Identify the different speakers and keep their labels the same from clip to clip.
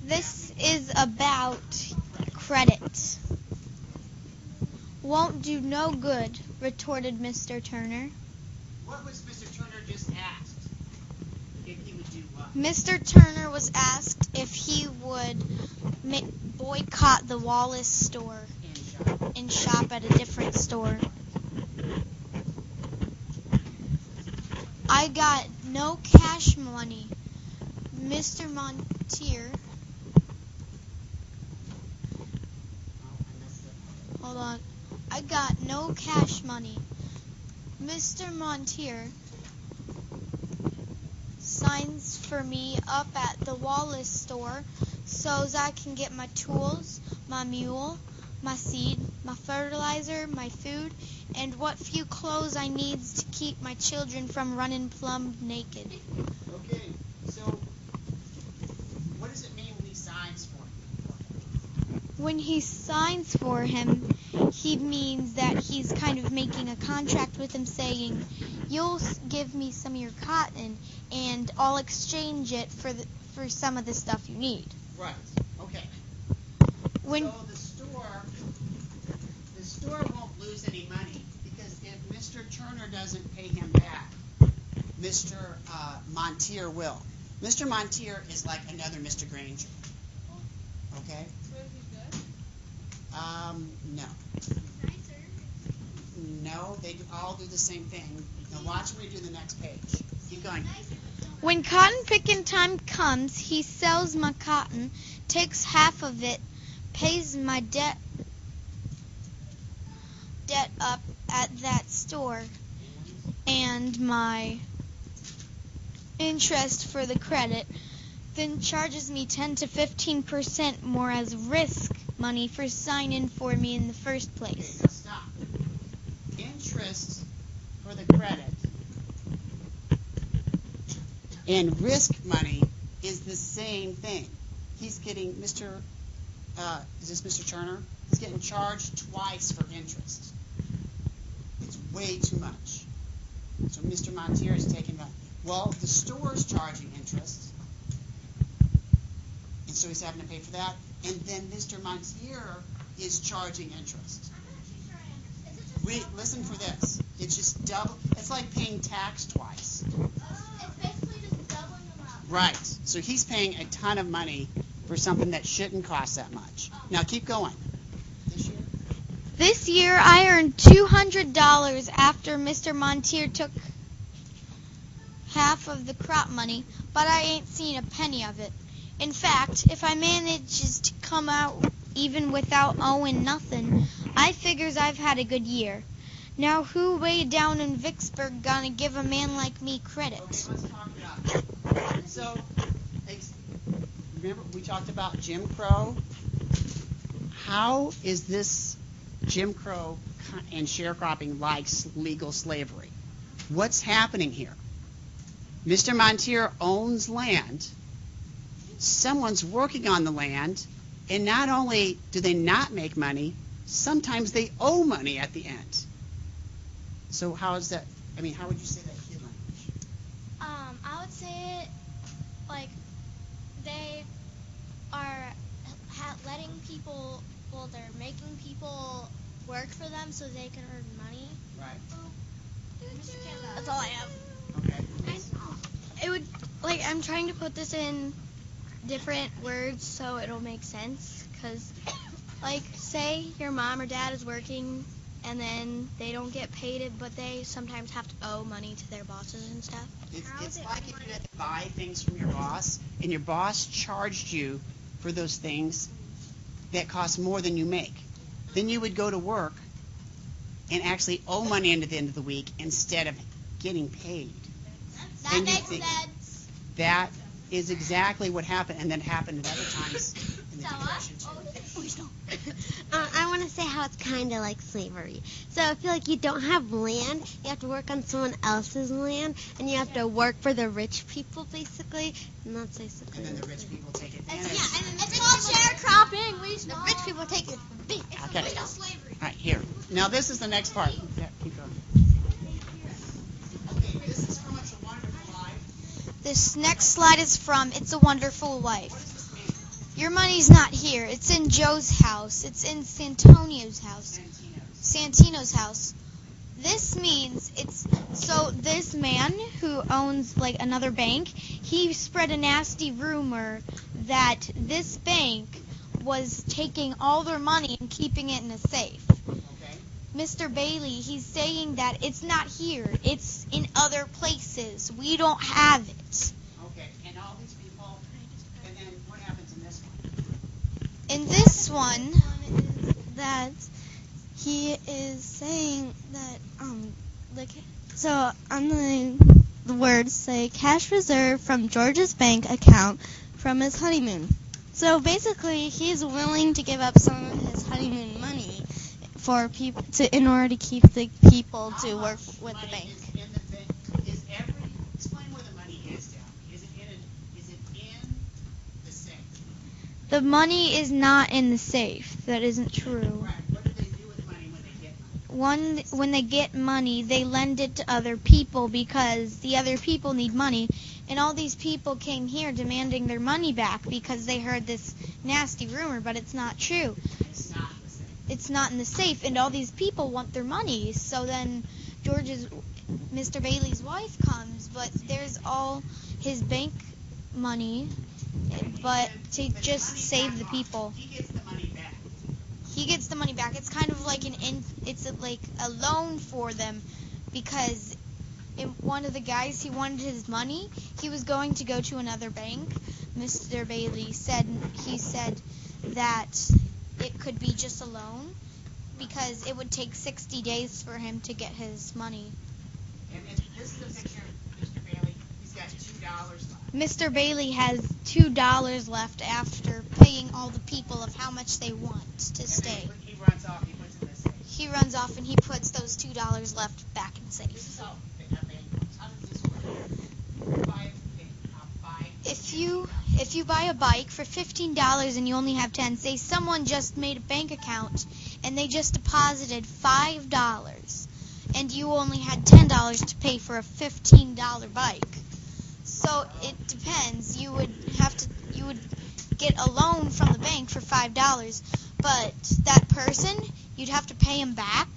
Speaker 1: This is about credit. Won't do no good, retorted Mr. Turner.
Speaker 2: What was Mr. Turner just asked? If he would do what?
Speaker 1: Mr. Turner was asked if he would boycott the Wallace store and shop at a different store. I got no cash money, Mr. Montier. Hold on. I got no cash money. Mr. Montier signs for me up at the Wallace store so's I can get my tools, my mule, my seed, my fertilizer, my food, and what few clothes I needs to keep my children from running plumb naked.
Speaker 2: Okay, so what does it mean when he signs for him?
Speaker 1: When he signs for him, he means that he's kind of making a contract with him saying, you'll give me some of your cotton and I'll exchange it for some of the stuff you need.
Speaker 2: Right, okay.
Speaker 1: When
Speaker 2: So the store won't lose any money because if Mr. Turner doesn't pay him back, Mr. Montier will. Mr. Montier is like another Mr. Granger. Okay?
Speaker 3: So is he good?
Speaker 2: No. No, they all do the same thing. Now watch me do the next page. Keep going.
Speaker 1: When cotton picking time comes, he sells my cotton, takes half of it, pays my debt up at that store, and my interest for the credit, then charges me 10 to 15% more as risk money for signing for me in the first place.
Speaker 2: Okay, now stop. Interest for the credit and risk money is the same thing. He's getting is this Mr. Turner? He's getting charged twice for interest. It's way too much. So Mr. Montier is taking that. Well, the store's charging interest, and so he's having to pay for that. And then Mr. Montier is charging interest. Wait, listen for this. It's just double. It's like paying tax twice.
Speaker 3: It's basically just doubling them up.
Speaker 2: Right. So he's paying a ton of money for something that shouldn't cost that much. Now keep going.
Speaker 1: This year I earned $200 after Mr. Montier took half of the crop money, but I ain't seen a penny of it. In fact, if I manages to come out even without owing nothing, I figures I've had a good year. Now who way down in Vicksburg gonna give a man like me credit?
Speaker 2: Okay, let's talk about it. So, remember we talked about Jim Crow? How is this Jim Crow and sharecropping like legal slavery? What's happening here? Mr. Montier owns land. Someone's working on the land, and not only do they not make money, sometimes they owe money at the end. So how is that? I mean, how would you say that kid language?
Speaker 3: I would say it like they are letting people, well, they're making people work for them so they can earn money.
Speaker 2: Right.
Speaker 3: That's all I have.
Speaker 2: Okay.
Speaker 1: It would, like, I'm trying to put this in different words so it'll make sense, because, like, say your mom or dad is working and then they don't get paid, but they sometimes have to owe money to their bosses and stuff.
Speaker 2: It's like if you had to buy things from your boss, and your boss charged you for those things that cost more than you make. Then you would go to work and actually owe money at the end of the week instead of getting paid.
Speaker 3: That makes sense.
Speaker 2: That is exactly what happened, and then happened at other times in the Depression too.
Speaker 4: I want to say how it's kind of like slavery. So I feel like you don't have land, you have to work on someone else's land, and you have to work for the rich people, basically. And that's basically.
Speaker 2: And then the rich people take advantage.
Speaker 3: Yeah, and it's called sharecropping.
Speaker 4: The rich people take it from me.
Speaker 2: Okay.
Speaker 3: Legal slavery.
Speaker 2: All right, here. Now this is the next part. Yeah, keep going. Okay, this is from It's a Wonderful Life.
Speaker 1: This next slide is from It's a Wonderful
Speaker 2: What
Speaker 1: Life.
Speaker 2: does this mean?
Speaker 5: Your money's not here. It's in Joe's house. It's in Santino's house. This means so this man who owns like another bank, he spread a nasty rumor that this bank was taking all their money and keeping it in a safe.
Speaker 2: Okay.
Speaker 5: Mr. Bailey, he's saying that it's not here. It's in other places. We don't have it.
Speaker 2: Okay. And all these people, and then what happens in this one?
Speaker 5: In this one,
Speaker 3: Is that he is saying that so on the words say cash reserve from George's bank account from his honeymoon. So basically, he's willing to give up some of his honeymoon money for people in order to keep the people to work with the bank.
Speaker 2: Explain where the money is down. Is it in the safe?
Speaker 5: the money is not in the safe. That isn't true.
Speaker 2: Right. What do they do with money when they get money?
Speaker 5: When they get money, they lend it to other people because the other people need money. And all these people came here demanding their money back because they heard this nasty rumor, but it's not true.
Speaker 2: It's not in the safe.
Speaker 5: It's not in the safe, and all these people want their money. So then Mr. Bailey's wife comes, but there's all his bank money, but to just save the people.
Speaker 2: He gets the money back.
Speaker 5: He gets the money back. It's kind of like like a loan for them because one of the guys, he wanted his money. He was going to go to another bank. Mr. Bailey said that it could be just a loan because it would take 60 days for him to get his money.
Speaker 2: And this is a picture of Mr. Bailey. He's got $2 left.
Speaker 5: Mr. Bailey has $2 left after paying all the people of how much they want to stay.
Speaker 2: And he runs off. He puts it in the safe.
Speaker 5: He runs off and he puts those $2 left back in the safe.
Speaker 2: This is how does this work? Buy
Speaker 5: If you buy a bike for $15 and you only have 10, say someone just made a bank account and they just deposited $5 and you only had $10 to pay for a $15 bike. So it depends. You would get a loan from the bank for $5, but that person, you'd have to pay him back.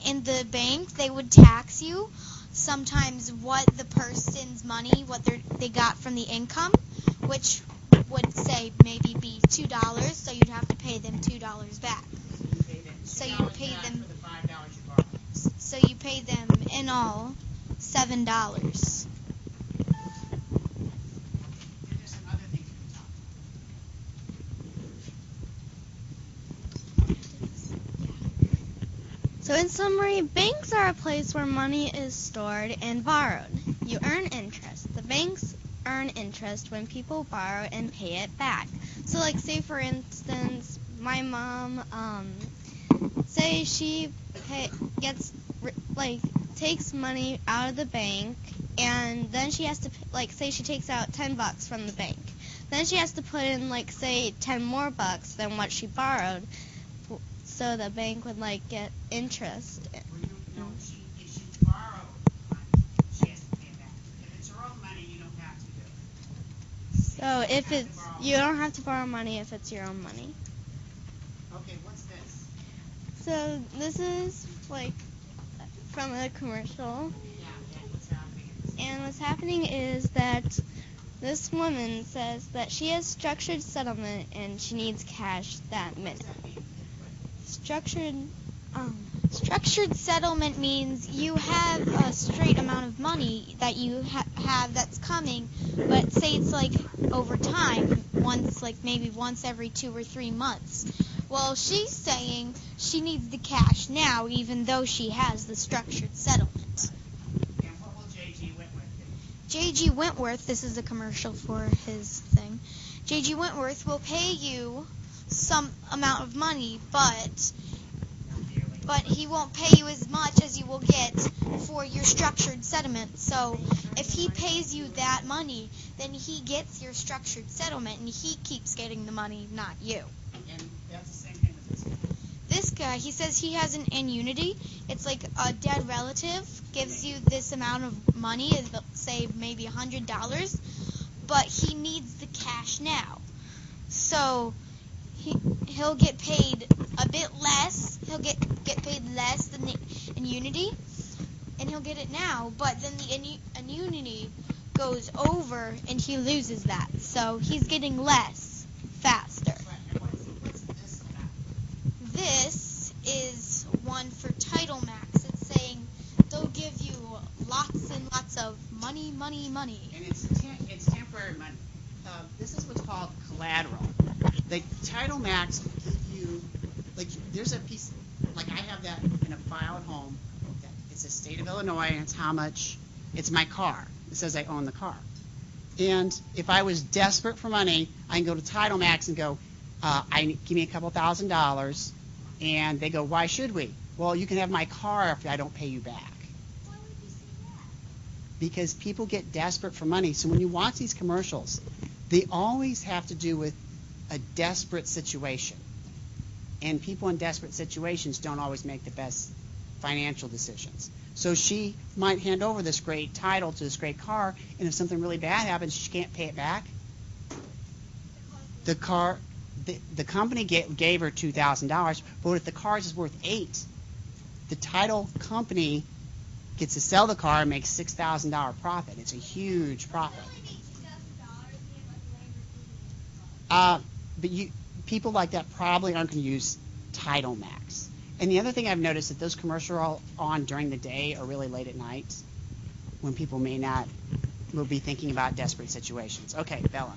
Speaker 5: In the bank, they would tax you sometimes what the person's money, what they got from the income, which would say maybe be $2, so you'd have to pay them $2 back.
Speaker 2: So
Speaker 5: you pay them
Speaker 2: for the $5 you borrowed.
Speaker 5: So you pay them in all $7.
Speaker 2: There's some other things we can talk about.
Speaker 3: So in summary, banks are a place where money is stored and borrowed. You earn interest. The banks earn interest when people borrow and pay it back. So like say for instance, my mom, say she takes money out of the bank and then she has to, say she takes out $10 from the bank. Then she has to put in, say, 10 more bucks than what she borrowed, so the bank would, get interest.
Speaker 2: If she borrowed money, she has to pay it back. If it's her own money, you don't have to do it.
Speaker 3: So you don't have to borrow money if it's your own money.
Speaker 2: Okay, what's this?
Speaker 3: So this is, from a commercial.
Speaker 2: Yeah, what's happening?
Speaker 3: And what's happening is that this woman says that she has structured settlement and she needs cash that minute.
Speaker 5: Structured settlement means you have a straight amount of money that you have that's coming, but say it's over time, maybe once every 2 or 3 months. Well, she's saying she needs the cash now, even though she has the structured settlement.
Speaker 2: And what will J.G. Wentworth do?
Speaker 5: J.G. Wentworth, this is a commercial for his thing. J.G. Wentworth will pay you some amount of money, but he won't pay you as much as you will get for your structured settlement. So if he pays you that money, then he gets your structured settlement, and he keeps getting the money, not you.
Speaker 2: And that's the same thing with this guy.
Speaker 5: This guy, he says he has an annuity. It's like a dead relative gives you this amount of money, say maybe $100, but he needs the cash now. So he'll get paid a bit less. He'll get paid less than the annuity, and he'll get it now. But then the annuity goes over, and he loses that. So he's getting less faster.
Speaker 2: What's this about?
Speaker 5: This is one for Title Max. It's saying they'll give you lots and lots of money.
Speaker 2: And it's temporary money. This is what's called collateral. The Title Max will give you, like, there's a piece, like I have that in a file at home. It's the state of Illinois, and it's how much, it's my car. It says I own the car. And if I was desperate for money, I can go to Title Max and go, give me a couple $1,000s, and they go, why should we? Well, you can have my car if I don't pay you back.
Speaker 3: Why would you say that?
Speaker 2: Because people get desperate for money. So when you watch these commercials, they always have to do with a desperate situation. And people in desperate situations don't always make the best financial decisions. So she might hand over this great title to this great car, and if something really bad happens, she can't pay it back. The company gave her $2,000, but if the car is worth $8,000, the title company gets to sell the car and make $6,000 profit. It's a huge profit. But people like that probably aren't going to use Title Max. And the other thing I've noticed that those commercials are on during the day or really late at night when people will be thinking about desperate situations. Okay, Bella.